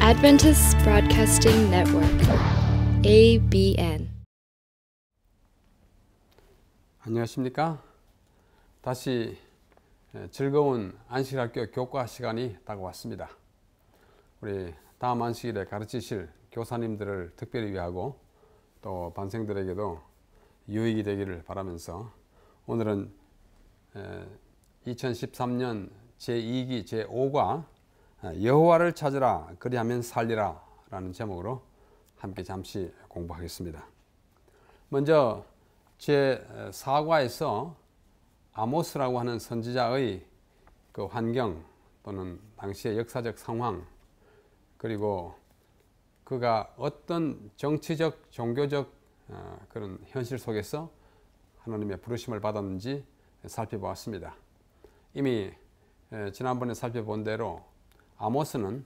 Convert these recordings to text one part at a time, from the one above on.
Adventist Broadcasting Network, ABN. 안녕하십니까? 다시 즐거운 안식학교 교과 시간이 다가왔습니다. 우리 다음 안식일에 가르치실 교사님들을 특별히 위하고 또 반생들에게도 유익이 되기를 바라면서 오늘은 2013년 제2기 제5과 여호와를 찾으라 그리하면 살리라 라는 제목으로 함께 잠시 공부하겠습니다. 먼저 제4과에서 아모스라고 하는 선지자의 그 환경 또는 당시의 역사적 상황, 그리고 그가 어떤 정치적 종교적 그런 현실 속에서 하나님의 부르심을 받았는지 살펴보았습니다. 이미 지난번에 살펴본 대로 아모스는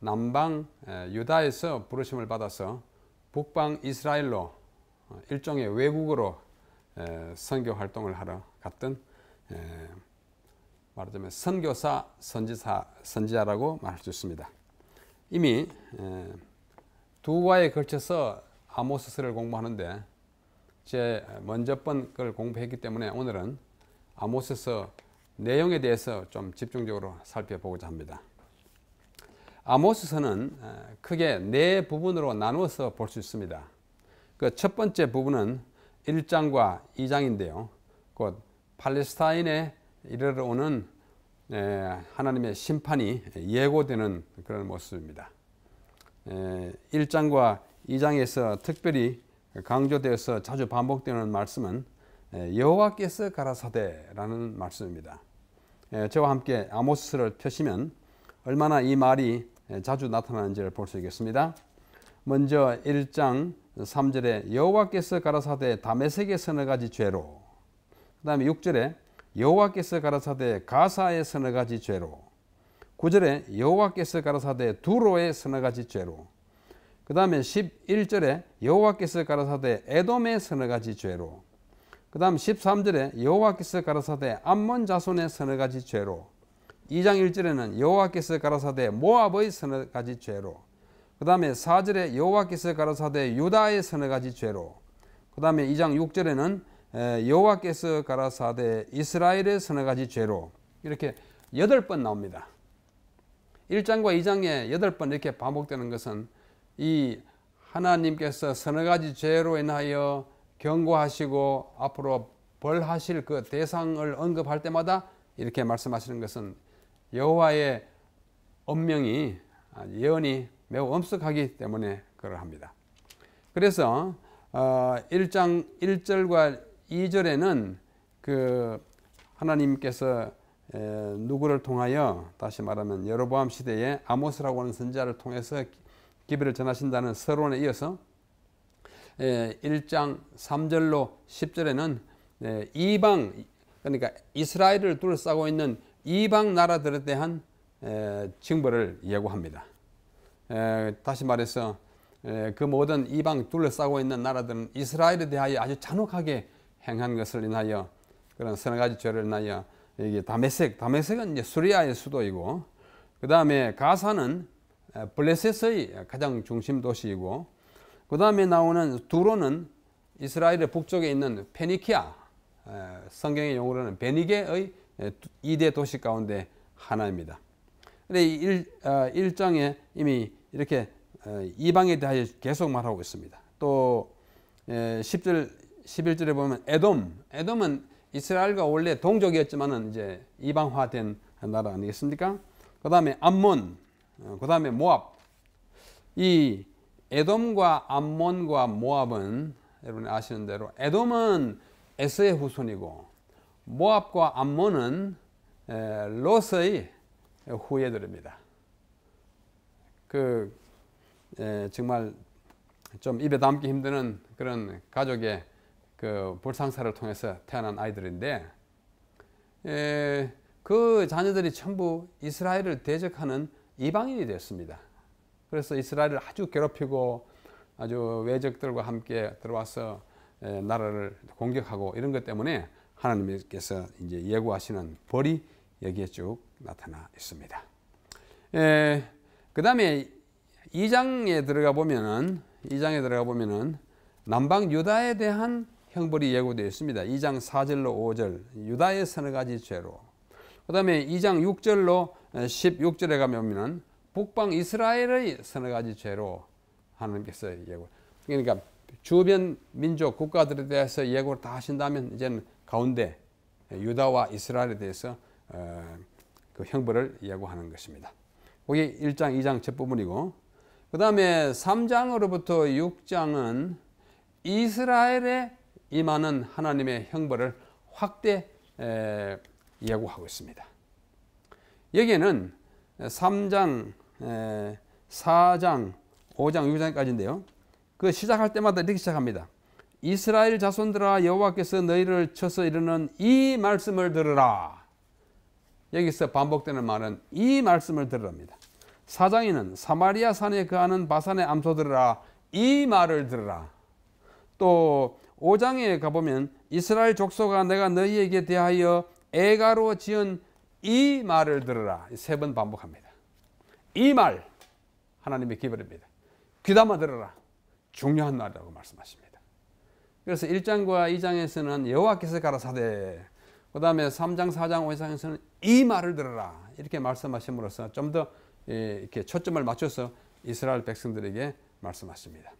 남방 유다에서 부르심을 받아서 북방 이스라엘로 일종의 외국으로 선교 활동을 하러 갔던 말하자면 선교사, 선지자라고 말할 수 있습니다. 이미 두 과에 걸쳐서 아모스서를 공부하는데 먼저 번 걸 공부했기 때문에 오늘은 아모스서 내용에 대해서 좀 집중적으로 살펴보고자 합니다. 아모스서는 크게 네 부분으로 나누어서 볼 수 있습니다. 그 첫 번째 부분은 1장과 2장인데요. 곧 팔레스타인에 이르러 오는 하나님의 심판이 예고되는 그런 모습입니다. 1장과 2장에서 특별히 강조되어서 자주 반복되는 말씀은 여호와께서 가라사대라는 말씀입니다. 저와 함께 아모스서를 펴시면 얼마나 이 말이 자주 나타나는지를 볼 수 있겠습니다. 먼저 1장 3절에 여호와께서 가라사대 다메섹의 서너 가지 죄로, 그 다음에 6절에 여호와께서 가라사대 가사의 서너 가지 죄로, 9절에 여호와께서 가라사대 두로의 서너 가지 죄로, 그 다음에 11절에 여호와께서 가라사대 에돔의 서너 가지 죄로, 그 다음 13절에 여호와께서 가라사대 암몬 자손의 서너 가지 죄로, 2장 1절에는 여호와께서 가라사대 모압의 서너 가지 죄로, 그 다음에 4절에 여호와께서 가라사대 유다의 서너 가지 죄로, 그 다음에 2장 6절에는 여호와께서 가라사대 이스라엘의 서너 가지 죄로, 이렇게 8번 나옵니다. 1장과 2장에 8번 이렇게 반복되는 것은 이 하나님께서 서너 가지 죄로 인하여 경고하시고 앞으로 벌하실 그 대상을 언급할 때마다 이렇게 말씀하시는 것은 여호와의 엄명이 예언이 매우 엄숙하기 때문에 그러합니다. 그래서 1장 1절과 2절에는 그 하나님께서 누구를 통하여, 다시 말하면 여로보암 시대에 아모스라고 하는 선지자를 통해서 기별을 전하신다는 서론에 이어서 1장 3절로 10절에는 이방, 그러니까 이스라엘을 둘러싸고 있는 이방 나라들에 대한 징벌을 예고합니다. 다시 말해서 그 모든 이방 둘러싸고 있는 나라들은 이스라엘에 대하여 아주 잔혹하게 행한 것을 인하여 그런 서너 가지 죄를 인하여 이게 다메섹은 이제 수리아의 수도이고, 그 다음에 가사는 블레셋의 가장 중심 도시이고, 그 다음에 나오는 두로는 이스라엘의 북쪽에 있는 페니키아, 성경의 용어로는 베니게의 2대 도시 가운데 하나입니다. 근데 1장에 이미 이렇게 이방에 대하여 계속 말하고 있습니다. 또 10절, 11절에 보면 에돔은 이스라엘과 원래 동족이었지만은 이제 이방화된 나라 아니겠습니까? 그 다음에 암몬, 그 다음에 모압. 이 에돔과 암몬과 모압은 여러분이 아시는 대로 에돔은 에서의 후손이고 모압과 암몬은 롯의 후예들입니다. 정말 좀 입에 담기 힘드는 그런 가족의 그 불상사를 통해서 태어난 아이들인데, 그 자녀들이 전부 이스라엘을 대적하는 이방인이 되었습니다. 그래서 이스라엘을 아주 괴롭히고 아주 외적들과 함께 들어와서 나라를 공격하고 이런 것 때문에 하나님께서 이제 예고하시는 벌이 여기에 쭉 나타나 있습니다. 그 다음에 2장에 들어가 보면은 남방 유다에 대한 형벌이 예고되어 있습니다. 2장 4절로 5절 유다의 서너 가지 죄로. 그 다음에 2장 6절로 16절에 가면은 북방 이스라엘의 서너 가지 죄로 하나님께서 예고. 그러니까 주변 민족 국가들에 대해서 예고를 다 하신다면 이제는 가운데 유다와 이스라엘에 대해서 그 형벌을 예고하는 것입니다. 그게 1장, 2장 첫 부분이고, 그 다음에 3장으로부터 6장은 이스라엘에 임하는 하나님의 형벌을 확대 예고하고 있습니다. 여기에는 3장, 4장, 5장, 6장까지인데요. 그 시작할 때마다 이렇게 시작합니다. 이스라엘 자손들아, 여호와께서 너희를 쳐서 이르는 이 말씀을 들으라. 여기서 반복되는 말은 이 말씀을 들으랍니다. 4장에는 사마리아 산에 거하는 바산의 암소들아, 이 말을 들으라. 또 5장에 가보면 이스라엘 족속아, 내가 너희에게 대하여 애가로 지은 이 말을 들으라. 3번 반복합니다. 이 말, 하나님의 기별입니다. 귀담아 들으라. 중요한 말이라고 말씀하십니다. 그래서 1장과 2장에서는 여호와께서 가라사대, 그 다음에 3장, 4장, 5장에서는 이 말을 들으라 이렇게 말씀하심으로써 좀 더 이렇게 초점을 맞춰서 이스라엘 백성들에게 말씀하십니다.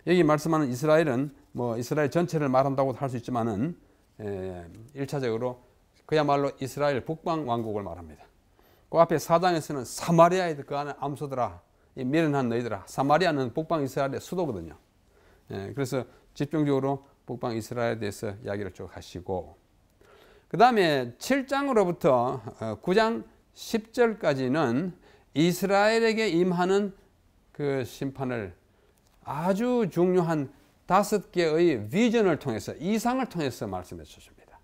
여기 말씀하는 이스라엘은 뭐 이스라엘 전체를 말한다고 할 수 있지만은 1차적으로 그야말로 이스라엘 북방 왕국을 말합니다. 그 앞에 4장에서는 사마리아에 거하는 암소들아, 이 미련한 너희들아. 사마리아는 북방 이스라엘의 수도거든요. 그래서 집중적으로 북방 이스라엘에 대해서 이야기를 쭉 하시고, 그 다음에 7장으로부터 9장 10절까지는 이스라엘에게 임하는 그 심판을 아주 중요한 5개의 비전을 통해서, 이상을 통해서 말씀해 주십니다.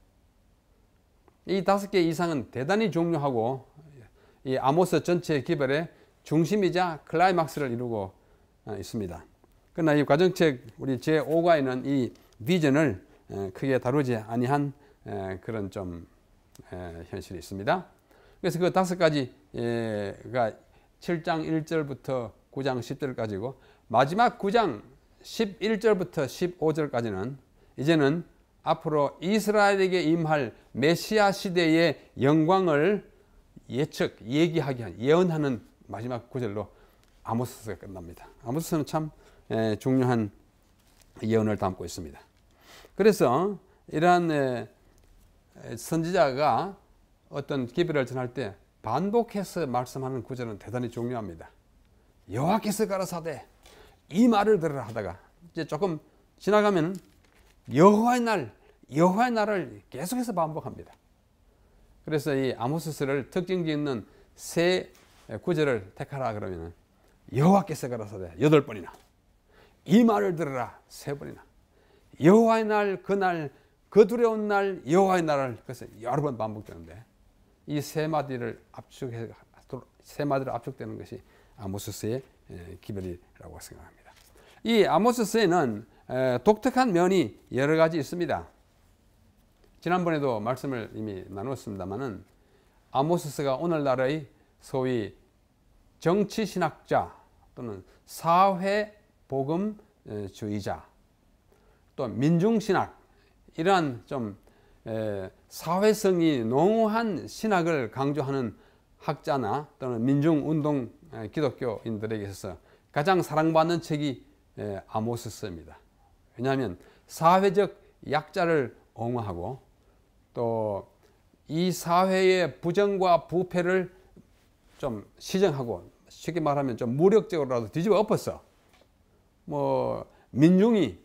이 5개의 이상은 대단히 중요하고 이 아모스 전체 기별의 중심이자 클라이막스를 이루고 있습니다. 그러나 이 과정책 우리 제5과에는 이 비전을 크게 다루지 아니한 그런 좀 현실이 있습니다. 그래서 그 5가지가 7장 1절부터 9장 10절까지고, 마지막 9장 11절부터 15절까지는 이제는 앞으로 이스라엘에게 임할 메시아 시대의 영광을 얘기하게 한, 예언하는 마지막 구절로 아모스가 끝납니다. 아모스는 참 중요한 예언을 담고 있습니다. 그래서 이러한 선지자가 어떤 기별을 전할 때 반복해서 말씀하는 구절은 대단히 중요합니다. 여호와께서 가라사대 이 말을 들으라 하다가 이제 조금 지나가면 여호와의 날을 계속해서 반복합니다. 그래서 이 아모스서를 특징 짓는 세 구절을 택하라 그러면 여호와께서 가라사대 8번이나, 이 말을 들으라 3번이나, 여호와의 날, 그 두려운 날, 여호와의 날을 그래서 여러 번 반복되는데, 이 3마디를 압축되는 것이 아모스서의 기별이라고 생각합니다. 이 아모스서에는 독특한 면이 여러 가지 있습니다. 지난번에도 말씀을 이미 나눴습니다만은 아모스서가 오늘날의 소위 정치신학자 또는 사회복음주의자 또 민중신학, 이러한 좀 사회성이濃厚한 신학을 강조하는 학자나 또는 민중운동 기독교인들에게 있어서 가장 사랑받는 책이 아모스서입니다. 왜냐하면 사회적 약자를 옹호하고 또 이 사회의 부정과 부패를 좀 시정하고, 쉽게 말하면 좀 무력적으로라도 뒤집어 엎어서 뭐 민중이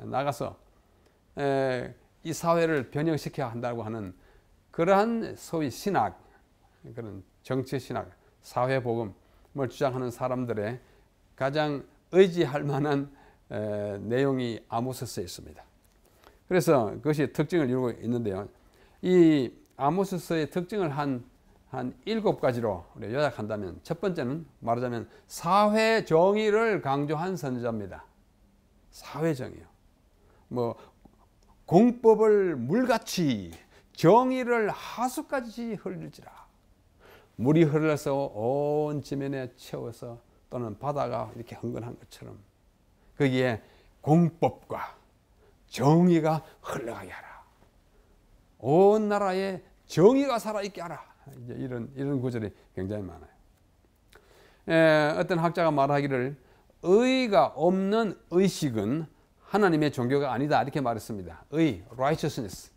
나가서 이 사회를 변형시켜야 한다고 하는 그러한 소위 신학, 그런 정치신학, 사회복음을 주장하는 사람들의 가장 의지할 만한 내용이 아모스서에 있습니다. 그래서 그것이 특징을 이루고 있는데요. 이 아모스서의 특징을 한 7가지로 우리가 요약한다면, 첫 번째는 말하자면 사회 정의를 강조한 선지자입니다. 사회 정의요. 뭐 공법을 물같이, 정의를 하수까지 흘릴지라. 물이 흘러서 온 지면에 채워서 또는 바다가 이렇게 흥건한 것처럼 거기에 공법과 정의가 흘러가게 하라. 온 나라에 정의가 살아있게 하라. 이제 이런 구절이 굉장히 많아요. 어떤 학자가 말하기를 의가 없는 의식은 하나님의 종교가 아니다 이렇게 말했습니다. 의, righteousness.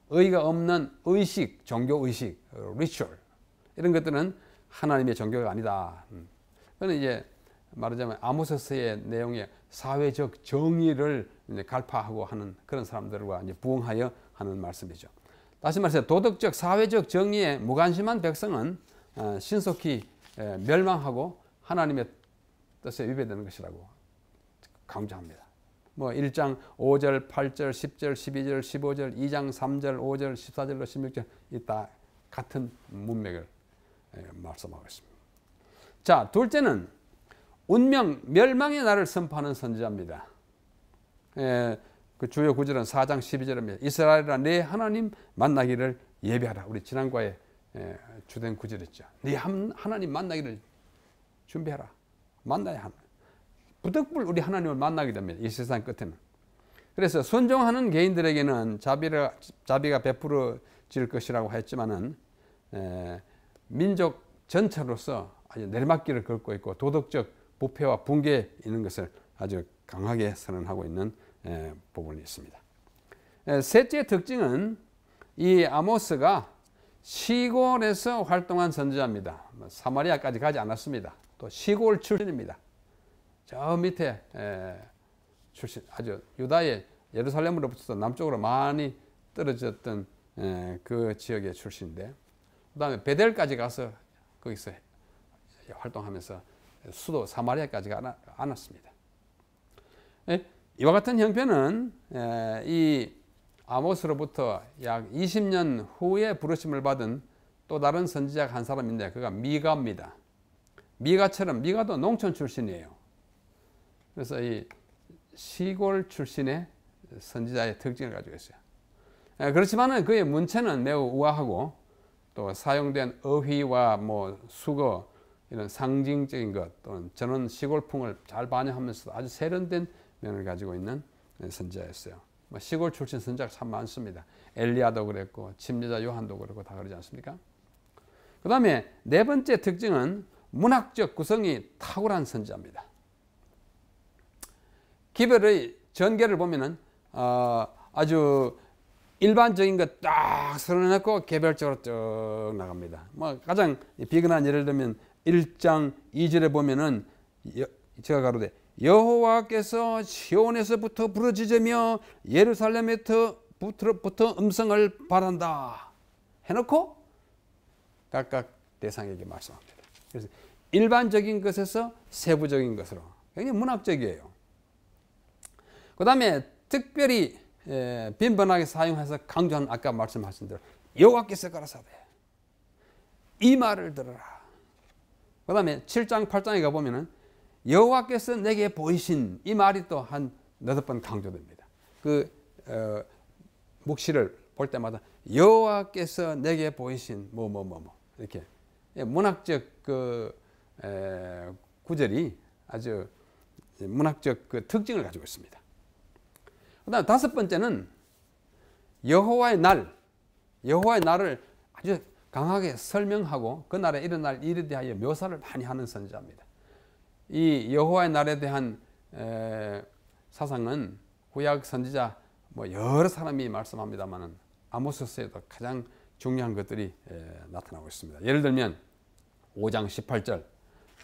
의가 없는 의식, 종교 의식, ritual 이런 것들은 하나님의 종교가 아니다. 그는 이제 말하자면 아모스서의 내용에 사회적 정의를 이제 갈파하고 하는 그런 사람들과 이제 부응하여 하는 말씀이죠. 다시 말해서 도덕적 사회적 정의에 무관심한 백성은 신속히 멸망하고 하나님의 뜻에 위배되는 것이라고 강조합니다. 뭐 1장 5절, 8절, 10절, 12절, 15절, 2장 3절, 5절, 14절로 16절 이 다 같은 문맥을 말씀하고 있습니다. 자, 둘째는 운명 멸망의 날을 선포하는 선지자입니다. 그 주요 구절은 4장 12절입니다. 이스라엘아 내 하나님 만나기를 예비하라. 우리 지난과에 주된 구절이죠. 네 하나님 만나기를 준비하라. 만나야 합니다. 부득불 우리 하나님을 만나게 됩니다. 이 세상 끝에는. 그래서 순종하는 개인들에게는 자비가 베풀어질 것이라고 했지만은 민족 전체로서 아주 내리막길을 걷고 있고 도덕적 부패와 붕괴에 있는 것을 아주 강하게 선언하고 있는 부분이 있습니다. 셋째 특징은 이 아모스가 시골에서 활동한 선지자입니다. 사마리아까지 가지 않았습니다. 또 시골 출신입니다. 저 밑에 출신, 아주 유다의 예루살렘으로부터 남쪽으로 많이 떨어졌던 그 지역의 출신인데, 그 다음에 베델까지 가서 거기서 활동하면서 수도 사마리아까지 가지 않았습니다. 이와 같은 형편은 이 아모스로부터 약 20년 후에 부르심을 받은 또 다른 선지자 한 사람인데 그가 미가입니다. 미가도 농촌 출신이에요. 그래서 이 시골 출신의 선지자의 특징을 가지고 있어요. 그렇지만 그의 문체는 매우 우아하고 또 사용된 어휘와 뭐 수거 이런 상징적인 것 또는 저는 시골풍을 잘 반영하면서 아주 세련된 면을 가지고 있는 선지자였어요. 시골 출신 선지자가 참 많습니다. 엘리야도 그랬고 침례자 요한도 그렇고 다 그러지 않습니까? 그 다음에 네 번째 특징은 문학적 구성이 탁월한 선지자입니다. 기별의 전개를 보면은 아주 일반적인 것 딱 선언해놓고 개별적으로 쭉 나갑니다. 뭐 가장 비근한 예를 들면 1장 2절에 보면은 제가 가로되 여호와께서 시온에서부터 부르짖으며 예루살렘에서부터 음성을 바란다 해놓고 각각 대상에게 말씀합니다. 그래서 일반적인 것에서 세부적인 것으로 굉장히 문학적이에요. 그 다음에 특별히 빈번하게 사용해서 강조한 아까 말씀하신 대로 여호와께서 가라사대 이 말을 들어라. 그 다음에 7장 8장에 가보면은 여호와께서 내게 보이신 이 말이 또 한 너댓 번 강조됩니다. 그 묵시를 볼 때마다 여호와께서 내게 보이신 이렇게 문학적 그 구절이 아주 문학적 그 특징을 가지고 있습니다. 그다음 다섯 번째는 여호와의 날을 아주 강하게 설명하고 그 날에 일어날 일에 대하여 묘사를 많이 하는 선지자입니다. 이 여호와의 날에 대한 사상은 구약 선지자 뭐 여러 사람이 말씀합니다만은 아모스서에도 가장 중요한 것들이 나타나고 있습니다. 예를 들면 5장 18절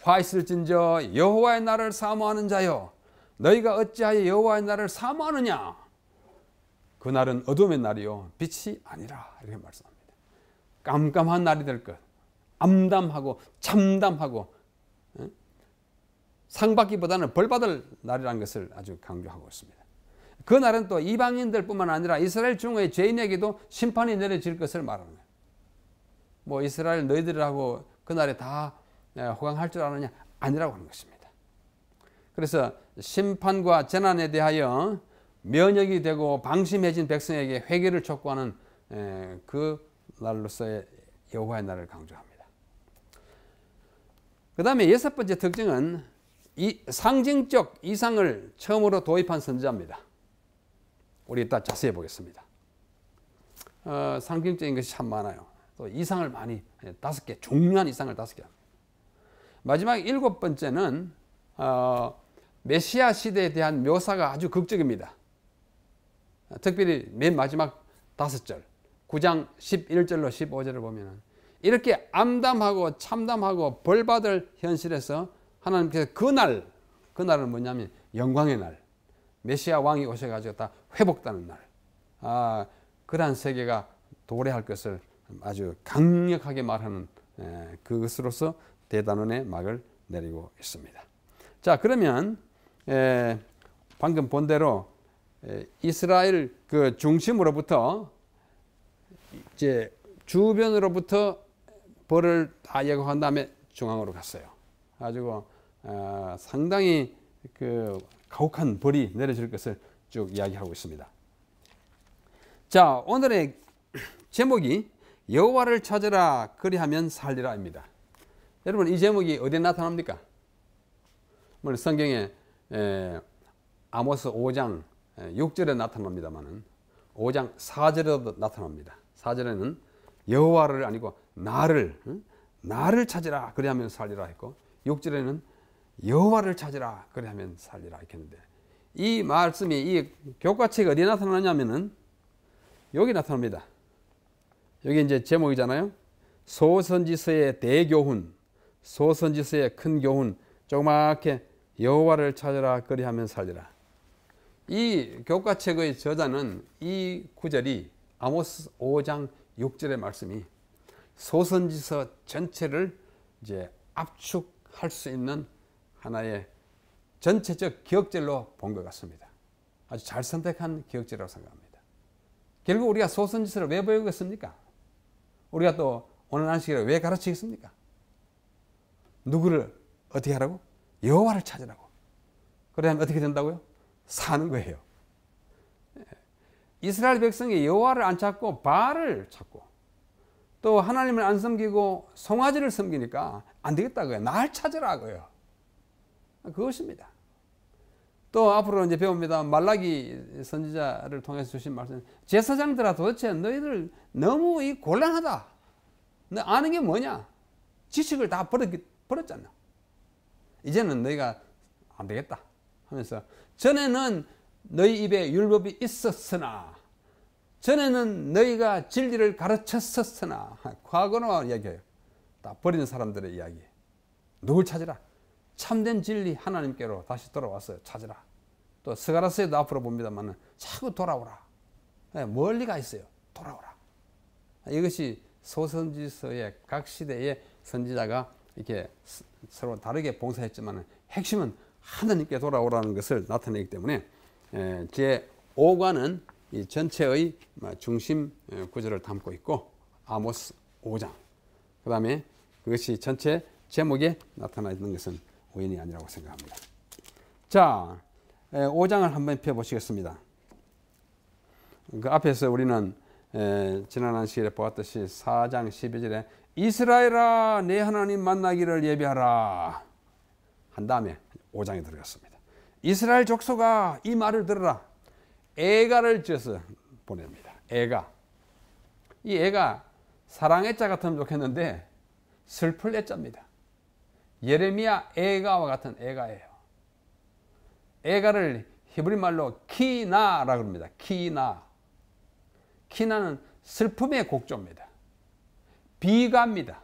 화 있을진저 여호와의 날을 사모하는 자여 너희가 어찌하여 여호와의 날을 사모하느냐 그 날은 어둠의 날이요 빛이 아니라 이렇게 말씀합니다. 깜깜한 날이 될 것 암담하고 참담하고 상받기보다는 벌받을 날이라는 것을 아주 강조하고 있습니다. 그 날은 또 이방인들 뿐만 아니라 이스라엘 중의 죄인에게도 심판이 내려질 것을 말하는 거예요. 뭐 이스라엘 너희들하고 그 날에 다 호강할 줄 아느냐? 아니라고 하는 것입니다. 그래서 심판과 재난에 대하여 면역이 되고 방심해진 백성에게 회개를 촉구하는 그 날로서의 여호와의 날을 강조합니다. 그 다음에 여섯 번째 특징은 이 상징적 이상을 처음으로 도입한 선지자입니다. 우리 이따 자세히 보겠습니다. 상징적인 것이 참 많아요. 또 이상을 많이 5개, 중요한 이상을 5개. 마지막 7번째는 메시아 시대에 대한 묘사가 아주 극적입니다. 특별히 맨 마지막 5절, 9장 11절로 15절을 보면 이렇게 암담하고 참담하고 벌받을 현실에서 하나님께서 그날은 뭐냐면 영광의 날, 메시아 왕이 오셔가지고 다 회복되는 날, 그러한 세계가 도래할 것을 아주 강력하게 말하는 그것으로서 대단원의 막을 내리고 있습니다. 자, 그러면 방금 본 대로 이스라엘 그 중심으로부터 이제 주변으로부터 벌을 다 예고한 다음에 중앙으로 갔어요. 가지고 상당히 그 가혹한 벌이 내려질 것을 쭉 이야기하고 있습니다. 자, 오늘의 제목이 여호와를 찾으라 그리하면 살리라입니다. 여러분, 이 제목이 어디에 나타납니까? 물론 성경에 아모스 5장 6절에 나타납니다만은 5장 4절에도 나타납니다. 4절에는 여호와를 아니고 나를 찾으라 그리하면 살리라 했고 6절에는 여호와를 찾으라 그리하면 살리라 했는데 이 말씀이 이 교과책이 어디에 나타나냐면은 여기 나타납니다. 여기 이제 제목이잖아요. 소선지서의 대교훈, 소선지서의 큰 교훈, 조그맣게 여호와를 찾으라 그리하면 살리라. 이 교과책의 저자는 이 구절이 아모스 5장 6절의 말씀이 소선지서 전체를 이제 압축할 수 있는 하나의 전체적 기억절로 본 것 같습니다. 아주 잘 선택한 기억절이라고 생각합니다. 결국 우리가 소선지서를 왜 배우겠습니까? 우리가 또 오늘 안식일을 왜 가르치겠습니까? 누구를 어떻게 하라고? 여호와를 찾으라고. 그러면 어떻게 된다고요? 사는 거예요. 이스라엘 백성이 여호와를 안 찾고 바알을 찾고 또 하나님을 안 섬기고 송아지를 섬기니까 안 되겠다고요. 날 찾으라고요. 그것입니다. 또 앞으로 이제 배웁니다. 말라기 선지자를 통해서 주신 말씀. 제사장들아 도대체 너희들 너무 곤란하다. 너 아는 게 뭐냐? 지식을 다 버렸잖아. 이제는 너희가 안 되겠다 하면서 전에는 너희 입에 율법이 있었으나 전에는 너희가 진리를 가르쳤었으나 과거로 이야기해요. 다 버린 사람들의 이야기. 누굴 찾으라? 참된 진리 하나님께로 다시 돌아왔어요. 찾으라. 또 스가랴서에도 앞으로 봅니다만 자꾸 돌아오라. 멀리 가 있어요. 돌아오라. 이것이 소선지서의 각 시대의 선지자가 이렇게 서로 다르게 봉사했지만 핵심은 하나님께 돌아오라는 것을 나타내기 때문에 제 5관은 이 전체의 중심 구절을 담고 있고 아모스 5장 그 다음에 그것이 전체 제목에 나타나 있는 것은 우연이 아니라고 생각합니다. 자, 5장을 한번 펴보시겠습니다. 그 앞에서 우리는 지난 안식일에 보았듯이 4장 12절에 이스라엘아 내 하나님 만나기를 예비하라 한 다음에 5장에 들어갔습니다. 이스라엘 족속아 이 말을 들으라. 애가를 지어서 보냅니다. 애가. 이 애가 사랑의 자 같으면 좋겠는데 슬플 애자입니다. 예레미야 애가와 같은 애가예요. 애가를 히브리 말로 키나라고 합니다. 키나. 키나는 슬픔의 곡조입니다. 비가입니다.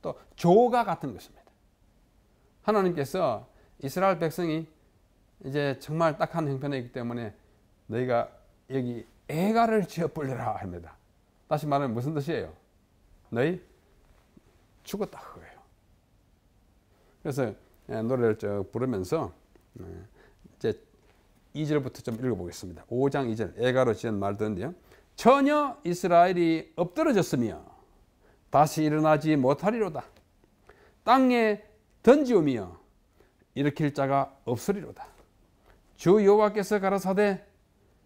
또 조가 같은 것입니다. 하나님께서 이스라엘 백성이 이제 정말 딱한 형편에 있기 때문에 너희가 여기 애가를 지어 불려라 합니다. 다시 말하면 무슨 뜻이에요? 너희 죽었다 그거예요. 그래서 노래를 쭉 부르면서 이제 2절부터 좀 읽어보겠습니다. 5장 2절 애가로 지은 말들인데요. 전혀 이스라엘이 엎드러졌으며 다시 일어나지 못하리로다. 땅에 던지오며 일으킬 자가 없으리로다. 주 여호와께서 가라사대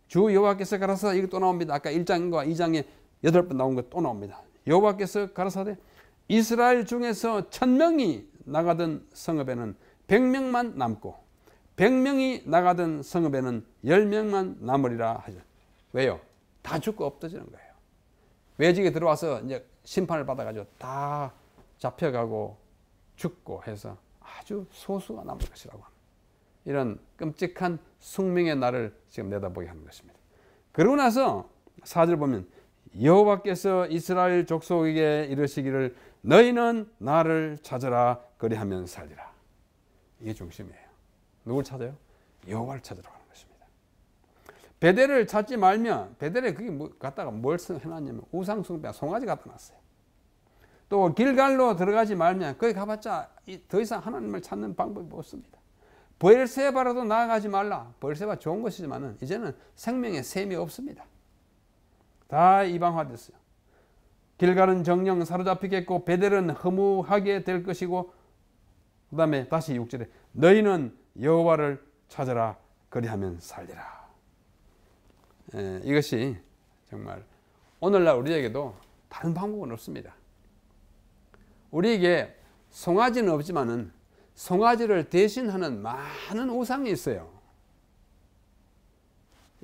주 여호와께서 가라사대 이거 또 나옵니다. 아까 1장과 2장에 8번 나온 거 또 나옵니다. 여호와께서 가라사대 이스라엘 중에서 1000명이 나가던 성읍에는 100명만 남고 100명이 나가던 성읍에는 10명만 남으리라 하죠. 왜요? 다 죽고 엎어지는 거예요. 외적이 들어와서 이제 심판을 받아가지고 다 잡혀가고 죽고 해서 아주 소수가 남을 것이라고 합니다. 이런 끔찍한 숙명의 날을 지금 내다보게 하는 것입니다. 그러고 나서 4절 보면 여호와께서 이스라엘 족속에게 이르시기를 너희는 나를 찾으라 그리하면 살리라. 이게 중심이에요. 누굴 찾아요? 여호와를 찾으라고 하는 것입니다. 베델을 찾지 말면 베델에 그게 갖다가 뭘 해놨냐면 우상숭배 송아지 갖다 놨어요. 또 길갈로 들어가지 말면 거기 가봤자 더 이상 하나님을 찾는 방법이 없습니다. 브엘세바라도 나아가지 말라. 브엘세바 좋은 것이지만 이제는 생명의 셈이 없습니다. 다 이방화됐어요. 길갈은 정령 사로잡히겠고 베델은 허무하게 될 것이고 그 다음에 다시 6절에 너희는 여호와를 찾으라 그리하면 살리라. 이것이 정말 오늘날 우리에게도 다른 방법은 없습니다. 우리에게 송아지는 없지만은 송아지를 대신하는 많은 우상이 있어요.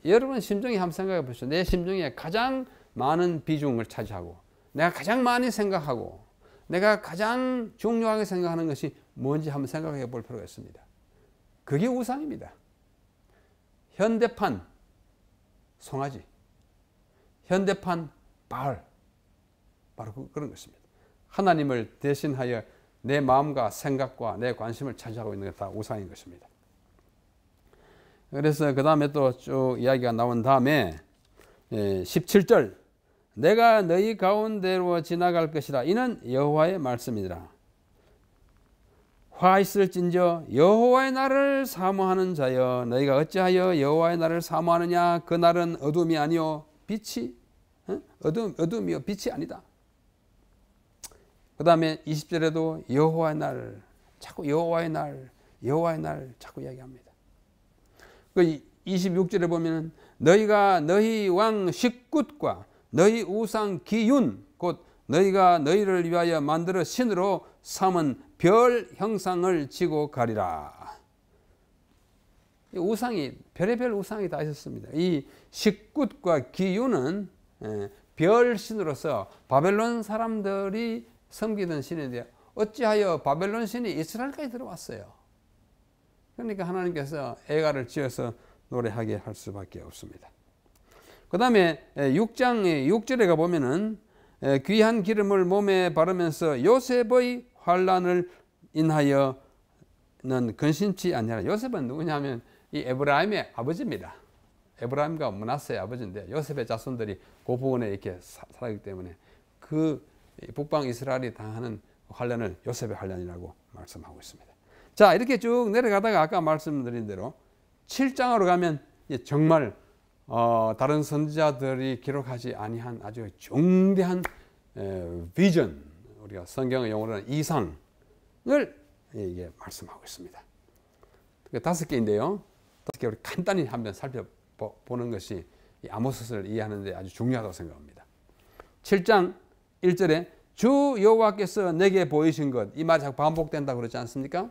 여러분 심정에 한번 생각해 보시죠. 내 심정에 가장 많은 비중을 차지하고 내가 가장 많이 생각하고 내가 가장 중요하게 생각하는 것이 뭔지 한번 생각해 볼 필요가 있습니다. 그게 우상입니다. 현대판 송아지, 현대판 바알, 바로 그런 것입니다. 하나님을 대신하여 내 마음과 생각과 내 관심을 차지하고 있는 게 다 우상인 것입니다. 그래서 그 다음에 또 쭉 이야기가 나온 다음에 17절 내가 너희 가운데로 지나갈 것이라 이는 여호와의 말씀이라. 화 있을진저 여호와의 날을 사모하는 자여 너희가 어찌하여 여호와의 날을 사모하느냐. 그 날은 어둠이 아니요 빛이 어둠이요 빛이 아니다. 그 다음에 20절에도 여호와의 날 자꾸 여호와의 날 자꾸 이야기합니다. 그 26절에 보면 너희가 너희 왕 식굿과 너희 우상 기윤 곧 너희가 너희를 위하여 만들어 신으로 삼은 별 형상을 지고 가리라. 우상이 별의별 우상이 다 있었습니다. 이 식굿과 기윤은 별 신으로서 바벨론 사람들이 섬기던 신인데 어찌하여 바벨론 신이 이스라엘까지 들어왔어요. 그러니까 하나님께서 애가를 지어서 노래하게 할 수밖에 없습니다. 그 다음에 6장 6절에 가보면은 귀한 기름을 몸에 바르면서 요셉의 환난을 인하여는 근심치 아니하라. 요셉은 누구냐면 이 에브라임의 아버지입니다. 에브라임과 므낫세의 아버지인데 요셉의 자손들이 그 부분에 이렇게 살았기 때문에 그 북방 이스라엘이 당하는 환난을 요셉의 환난이라고 말씀하고 있습니다. 자, 이렇게 쭉 내려가다가 아까 말씀드린 대로 7장으로 가면 정말 다른 선지자들이 기록하지 아니한 아주 중대한 비전, 우리가 성경의 용어로는 이상을 이게 말씀하고 있습니다. 5개인데요. 5개 우리 간단히 한번 살펴보는 것이 이 아모스를 이해하는 데 아주 중요하다고 생각합니다. 7장 1절에 주 여호와께서 내게 보이신 것, 이 말이 자꾸 반복된다고 그러지 않습니까?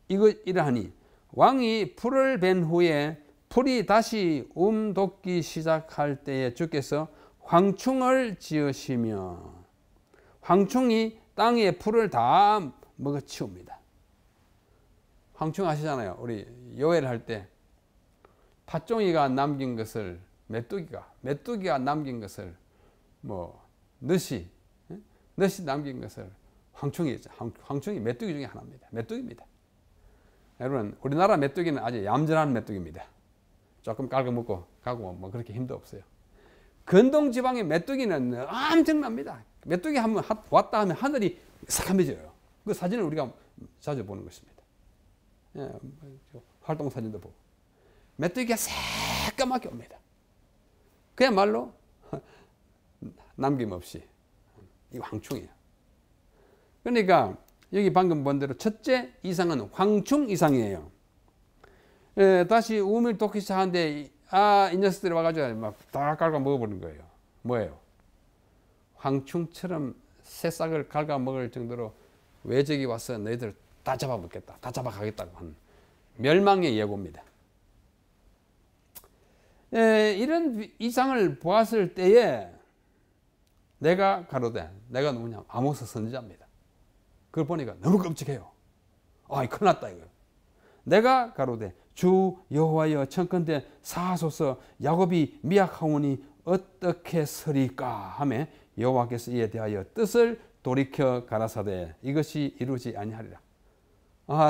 이러하니 왕이 풀을 벤 후에 풀이 다시 돋기 시작할 때에 주께서 황충을 지으시며 황충이 땅의 풀을 다 먹어치웁니다. 황충 아시잖아요. 우리 요회를 할 때 팥종이가 남긴 것을 메뚜기가 남긴 것을 넛이 남긴 것을 황충이 메뚜기 중에 하나입니다. 메뚜기입니다. 여러분 우리나라 메뚜기는 아주 얌전한 메뚜기입니다. 조금 깔아먹고 가고 그렇게 힘도 없어요. 근동 지방의 메뚜기는 엄청납니다. 메뚜기 한번 왔다 하면 하늘이 새카매져요. 그 사진을 우리가 자주 보는 것입니다. 활동 사진도 보고 메뚜기가 새까맣게 옵니다. 그야말로 남김없이 이 황충이에요. 그러니까 여기 방금 본 대로 첫째 이상은 황충 이상이에요. 다시 우밀 돋기 시작하는데 이 녀석들이 와가지고 막 다 갉아 먹어버리는 거예요. 뭐예요? 황충처럼 새싹을 갉아 먹을 정도로 외적이 와서 너희들 다 잡아먹겠다, 다 잡아가겠다고 하는 멸망의 예고입니다. 이런 이상을 보았을 때에 내가 가로되, 내가 누구냐? 아모스 선지자입니다. 그걸 보니까 너무 끔찍해요. 큰일 났다 이거예요. 내가 가로되 주 여호와여 청컨대 사하소서, 야곱이 미약하오니 어떻게 서리까 하며 여호와께서 이에 대하여 뜻을 돌이켜 가라사대 이것이 이루지 아니하리라.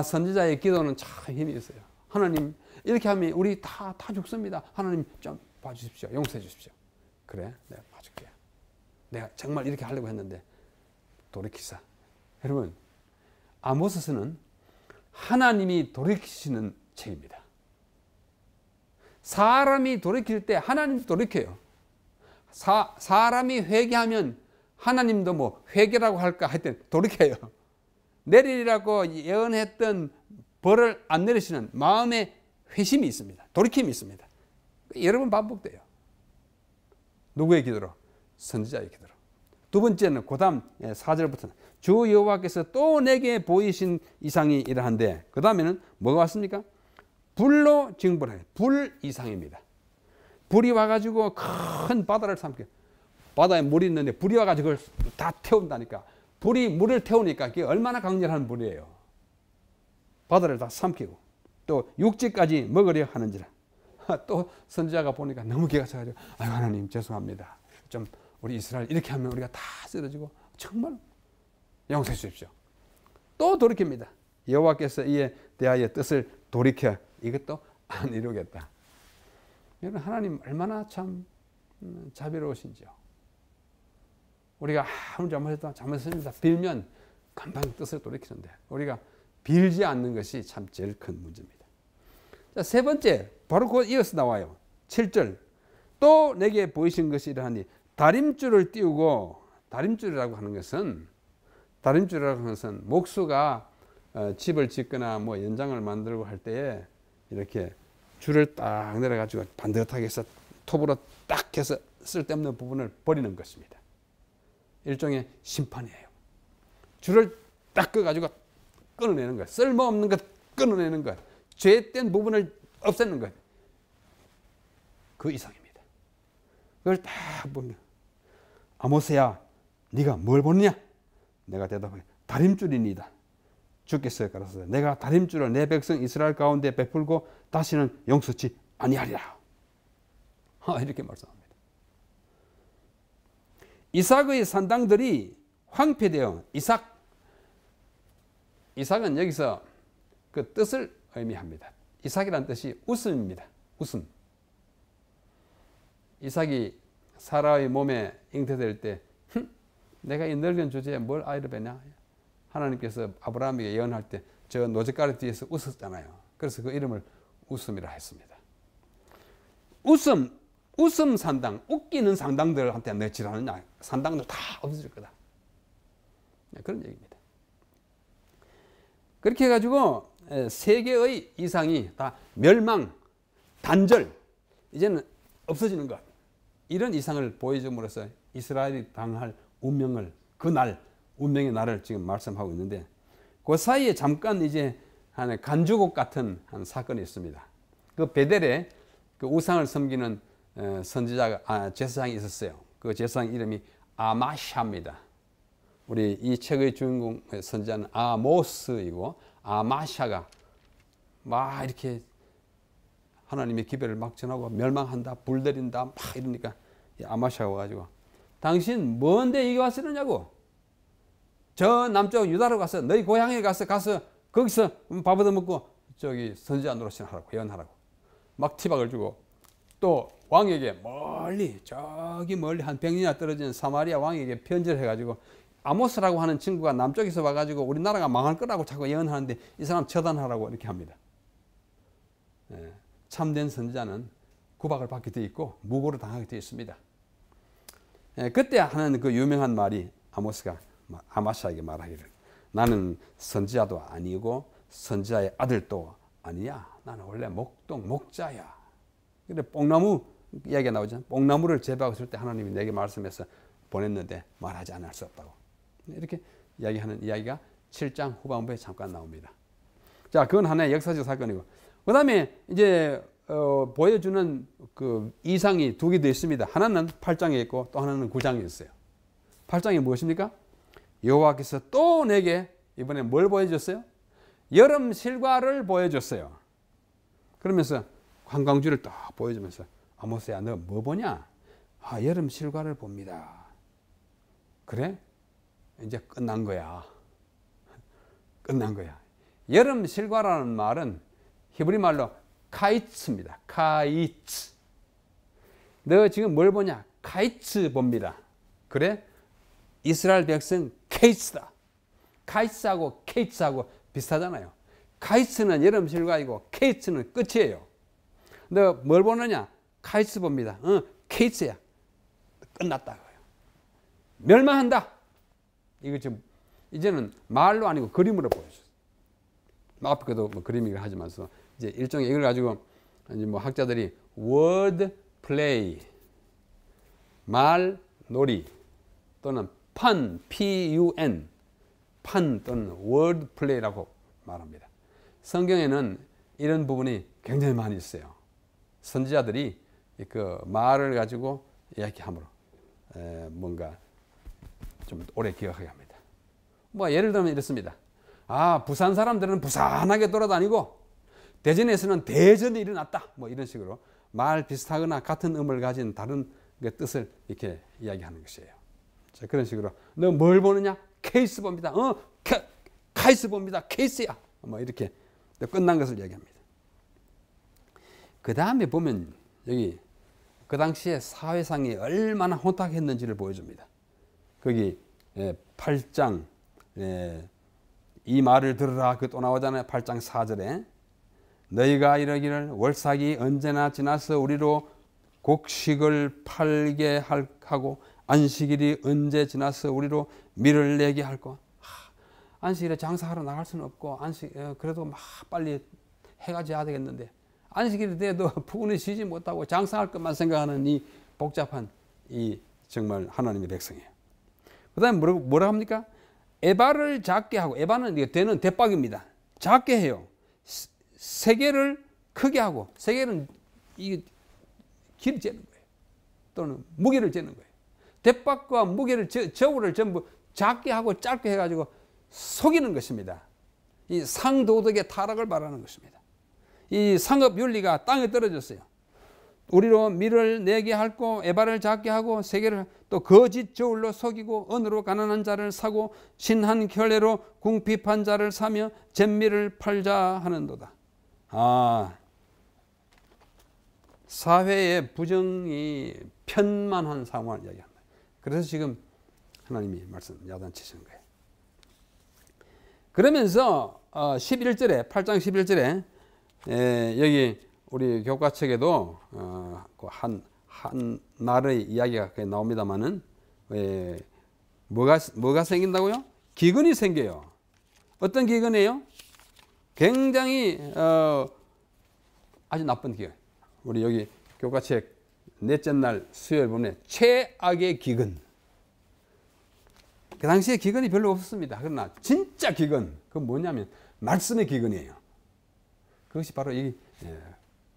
선지자의 기도는 참 힘이 있어요. 하나님, 이렇게 하면 우리 다 죽습니다. 하나님 좀 봐주십시오. 용서해 주십시오. 그래, 내가 봐줄게. 내가 정말 이렇게 하려고 했는데 돌이키사. 여러분, 아모스서는 하나님이 돌이키시는 책입니다. 사람이 돌이킬 때 하나님도 돌이켜요. 사람이 회개하면 하나님도 뭐 회개라고 할까 하여튼 돌이켜요. 내리라고 예언했던 벌을 안 내리시는 마음의 회심이 있습니다. 돌이킴이 있습니다. 여러 번 반복돼요. 누구의 기도로? 선지자의 기도로. 두 번째는 그 다음 4절부터는 주 여호와께서 또 내게 보이신 이상이 이러한데, 그 다음에는 뭐가 왔습니까? 불로 징벌해. 불 이상입니다. 불이 와가지고 큰 바다를 삼켜. 바다에 물이 있는데 불이 와가지고 그걸 다 태운다니까. 불이 물을 태우니까 그게 얼마나 강렬한 불이에요. 바다를 다 삼키고 또 육지까지 먹으려 하는지라. 또 선지자가 보니까 너무 기가 차가지고, 아유 하나님 죄송합니다. 좀 우리 이스라엘 이렇게 하면 우리가 다 쓰러지고 정말 용서해 주십시오. 또 돌이킵니다. 여호와께서 이에 대하여 뜻을 돌이켜 이것도 안 이루겠다. 여러분, 하나님 얼마나 참 자비로우신지요. 우리가 아무리 잘못했습니다 빌면 금방 뜻을 돌이키는데 우리가 빌지 않는 것이 참 제일 큰 문제입니다. 자, 세 번째, 바로 곧 이어서 나와요. 7절. 또 내게 보이신 것이 이러하니 다림줄을 띄우고, 다림줄이라고 하는 것은 목수가 집을 짓거나 뭐 연장을 만들고 할 때에 이렇게 줄을 딱 내려가지고 반듯하게 해서 톱으로 딱 해서 쓸데없는 부분을 버리는 것입니다. 일종의 심판이에요. 줄을 딱 꺼가지고 끊어내는 것, 쓸모없는 것 끊어내는 것, 죄된 부분을 없애는 것, 그 이상입니다. 그걸 딱 보면 아모스야, 네가 뭘 보느냐? 내가 대답하게 다림줄이니이다. 주께서 가라사대 내가 다림줄을 내 백성 이스라엘 가운데 베풀고 다시는 용서치 아니하리라. 이렇게 말씀합니다. 이삭의 산당들이 황폐되어, 이삭은 여기서 그 뜻을 의미합니다. 이삭이란 뜻이 웃음입니다. 웃음. 이삭이 사라의 몸에 잉태될 때 내가 이 늙은 주제에 뭘 아이를 뵈냐? 하나님께서 아브라함에게 예언할 때 저 노젓가리 뒤에서 웃었잖아요. 그래서 그 이름을 웃음이라 했습니다. 웃음 산당, 웃기는 상당들한테 맺히라느냐? 산당도 다 없어질 거다. 그런 얘기입니다. 그렇게 해가지고 세 개의 이상이 다 멸망, 단절, 이제는 없어지는 것. 이런 이상을 보여줌으로써 이스라엘이 당할 운명을, 운명의 날을 지금 말씀하고 있는데, 그 사이에 잠깐 이제 한 간주곡 같은 한 사건이 있습니다. 그 베델에 그 우상을 섬기는 제사장이 있었어요. 그 제사장 이름이 아마샤입니다. 우리 이 책의 주인공 선지자는 아모스이고, 아마샤가 막 이렇게 하나님의 기별을 막 전하고 멸망한다, 불들인다, 막 이러니까 아마샤가 와가지고 당신 뭔데 이게 왔으느냐고. 저 남쪽 유다로 가서 너희 고향에 가서 거기서 밥 얻어먹고 저기 선지자 노릇이나 하라고, 예언하라고 막 티박을 주고, 또 왕에게 저기 멀리 한 100리나 떨어진 사마리아 왕에게 편지를 해가지고 아모스라고 하는 친구가 남쪽에서 와가지고 우리나라가 망할 거라고 자꾸 예언하는데 이 사람 처단하라고 이렇게 합니다. 참된 선지자는 구박을 받게 되어 있고 무고를 당하게 되어 있습니다. 그때 하는 그 유명한 말이 아모스가 아마샤에게 말하기를 나는 선지자도 아니고 선지자의 아들도 아니야. 나는 원래 목자야. 근데 뽕나무 이야기가 나오죠. 뽕나무를 재배하고 있을 때 하나님이 내게 말씀해서 보냈는데 말하지 않을 수 없다고. 이렇게 이야기하는 이야기가 7장 후반부에 잠깐 나옵니다. 자, 그건 하나의 역사적 사건이고, 그 다음에 이제 보여주는 그 이상이 두 개 더 있습니다. 하나는 8장에 있고 또 하나는 9장에 있어요. 8장이 무엇입니까? 여호와께서 또 내게 이번에 뭘 보여줬어요? 여름 실과를 보여줬어요. 그러면서 관광주를 딱 보여주면서 아모스야, 너 뭐 보냐? 아, 여름 실과를 봅니다. 그래? 이제 끝난 거야. 끝난 거야. 여름 실과라는 말은 히브리 말로 카이츠입니다. 카이츠. 너 지금 뭘 보냐? 카이츠 봅니다. 그래? 이스라엘 백성 케이츠다. 카이츠하고 케이츠하고 비슷하잖아요. 카이츠는 여름 실과이고 케이츠는 끝이에요. 너 뭘 보느냐? 카이츠 봅니다. 케이츠야. 끝났다. 멸망한다. 이거 지금 이제는 말로 아니고 그림으로 보여줬어요. 앞에도 뭐 그림이긴 하지만서 이제 일종의 이걸 가지고 이제 뭐 학자들이 word play, 말놀이 또는 pun, P-U-N, pun 또는 word play라고 말합니다. 성경에는 이런 부분이 굉장히 많이 있어요. 선지자들이 그 말을 가지고 이야기함으로 뭔가 좀 오래 기억하게 합니다. 뭐 예를 들면 이렇습니다. 아, 부산 사람들은 부산하게 돌아다니고 대전에서는 대전이 일어났다. 뭐 이런 식으로 말 비슷하거나 같은 음을 가진 다른 뜻을 이렇게 이야기하는 것이에요. 자, 그런 식으로 너 뭘 보느냐? 케이스 봅니다. 카이스 봅니다. 케이스야. 뭐 이렇게 끝난 것을 이야기합니다. 그 다음에 보면 여기 그 당시에 사회상이 얼마나 혼탁했는지를 보여줍니다. 거기 8장 이 말을 들으라 그 또 나오잖아요. 8장 4절에 너희가 이러기를 월삭이 언제나 지나서 우리로 곡식을 팔게 하고 안식일이 언제 지나서 우리로 밀을 내게 할까. 안식일에 장사하러 나갈 수는 없고 그래도 막 빨리 해가 져야 되겠는데 안식일이 돼도 푸근히 쉬지 못하고 장사할 것만 생각하는 이 복잡한 이 정말 하나님의 백성이에요. 그 다음에 뭐라 합니까? 에바를 작게 하고, 에바는 되는 대박입니다. 작게 해요. 세계를 크게 하고, 세계는 이 길을 재는 거예요. 또는 무게를 재는 거예요. 대박과 무게를, 저울을 전부 작게 하고 짧게 해가지고 속이는 것입니다. 이 상도덕의 타락을 말하는 것입니다. 이 상업 윤리가 땅에 떨어졌어요. 우리로 밀을 내게 할고 에바를 작게 하고 세계를 또 거짓 저울로 속이고 언으로 가난한 자를 사고 신한 결례로 궁핍한 자를 사며 잿밀을 팔자 하는도다. 아, 사회의 부정이 편만한 상황을 이야기합니다. 그래서 지금 하나님이 말씀 야단치시는 거예요. 그러면서 11절에 8장 11절에 여기 우리 교과책에도 한 날의 이야기가 나옵니다만은 뭐가 생긴다고요? 기근이 생겨요. 어떤 기근이에요? 굉장히 아주 나쁜 기근. 우리 여기 교과책 넷째 날 수요일 보면 최악의 기근. 그 당시에 기근이 별로 없었습니다. 그러나 진짜 기근, 그건 뭐냐면 말씀의 기근이에요. 그것이 바로 이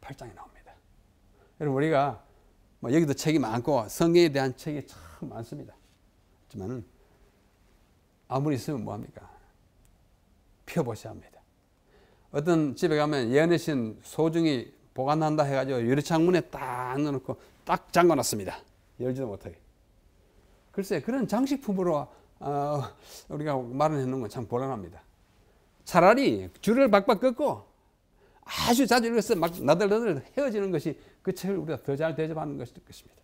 8장에 나옵니다. 여러분 우리가 뭐 여기도 책이 많고 성경에 대한 책이 참 많습니다. 하지만 아무리 있으면 뭐합니까? 펴보셔야 합니다. 어떤 집에 가면 예언의 신 소중히 보관한다 해가지고 유리창문에 딱 넣어놓고 딱 잠궈놨습니다. 열지도 못하게. 글쎄 그런 장식품으로 우리가 마련해놓은 건 참 곤란합니다. 차라리 줄을 박박 긋고 아주 자주 읽어서 막 나들나들 헤어지는 것이 그 책을 우리가 더 잘 대접하는 것입니다.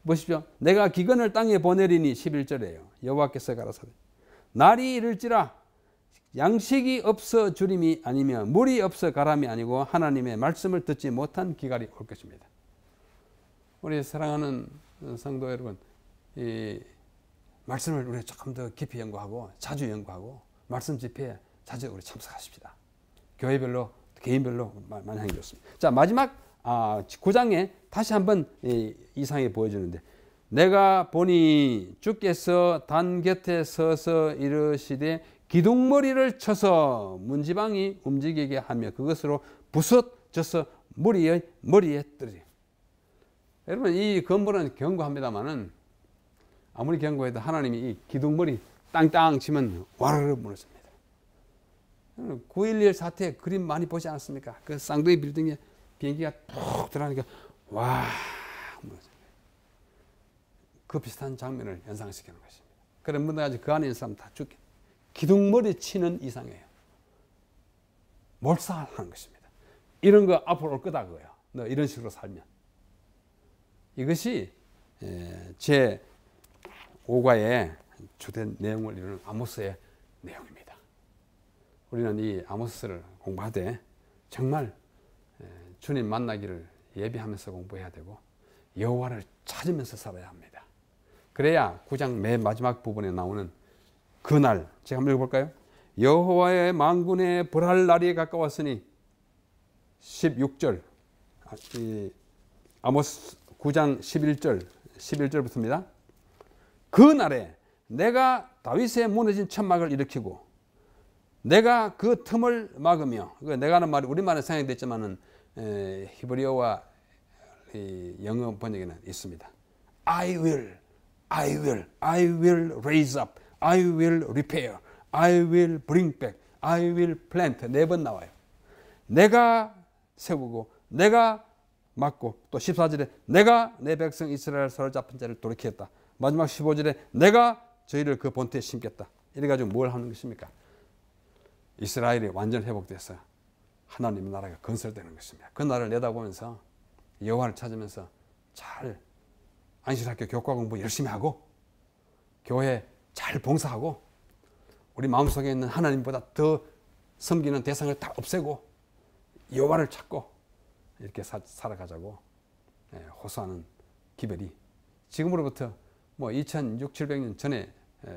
보십시오. 내가 기근을 땅에 보내리니 11절이에요. 여호와께서 가라사대 날이 이를지라 양식이 없어 주림이 아니며 물이 없어 가람이 아니고 하나님의 말씀을 듣지 못한 기갈이 올 것입니다. 우리 사랑하는 성도 여러분, 이 말씀을 우리 조금 더 깊이 연구하고 자주 연구하고 말씀 집회에 자주 우리 참석하십시다. 교회별로 개인별로 많이 하는 게 좋습니다. 자, 마지막 9장에 다시 한번 이상하게 보여주는데 내가 보니 주께서 단 곁에 서서 이르시되 기둥머리를 쳐서 문지방이 움직이게 하며 그것으로 부서져서 머리에 떨어져. 여러분 이 건물은 견고합니다만은 아무리 견고해도 하나님이 이 기둥머리 땅땅 치면 와르르 무너집니다. 9.11 사태 그림 많이 보지 않았습니까? 그 쌍둥이 빌딩에 비행기가 푹 들어가니까 와 무너집니다. 그 비슷한 장면을 연상시키는 것입니다. 그런 분들까지 그 안에 있는 사람 다 죽게. 기둥머리 치는 이상이에요. 몰살하는 것입니다. 이런 거 앞으로 올 거다 그거예요. 너 이런 식으로 살면. 이것이 제 5과의 주된 내용을 이루는 아모스의 내용입니다. 우리는 이 아모스를 공부하되 정말 주님 만나기를 예비하면서 공부해야 되고 여호와를 찾으면서 살아야 합니다. 그래야 9장 맨 마지막 부분에 나오는 그날 제가 한번 읽어볼까요? 여호와의 만군의 벌할 날이 가까웠으니 16절 아모스 9장 11절부터입니다. 그 날에 내가 다윗의 무너진 천막을 일으키고 내가 그 틈을 막으며 내가 하는 말이 우리말에 사용됐지만은 히브리어와 영어 번역에는 있습니다. I will raise up, I will repair, I will bring back, I will plant. 4번 나와요. 내가 세우고 내가 막고 또 14절에 내가 내 백성 이스라엘 사로잡힌 자를 돌이켰다. 마지막 15절에 내가 저희를 그 본토에 심겠다. 이래가지고 뭘 하는 것입니까? 이스라엘이 완전 회복돼서 하나님의 나라가 건설되는 것입니다. 그 날을 내다보면서 여호와를 찾으면서 잘 안식학교 교과 공부 열심히 하고 교회 잘 봉사하고 우리 마음속에 있는 하나님보다 더 섬기는 대상을 다 없애고 여호와를 찾고 이렇게 살아가자고 호소하는 기별이 지금으로부터 뭐 2600, 700년 전에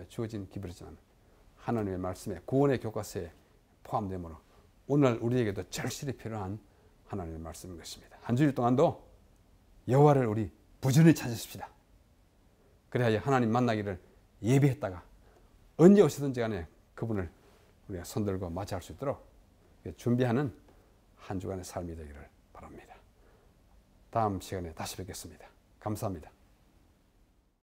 주어진 기별이지만 하나님의 말씀에 구원의 교과서에 포함되므로 오늘 우리에게도 절실히 필요한 하나님의 말씀인 것입니다. 한 주일 동안도 여호와를 우리 부지런히 찾으십시다. 그래야 하나님 만나기를 예비했다가 언제 오시든지 간에 그분을 우리가 손들고 맞이할 수 있도록 준비하는 한 주간의 삶이 되기를 바랍니다. 다음 시간에 다시 뵙겠습니다. 감사합니다.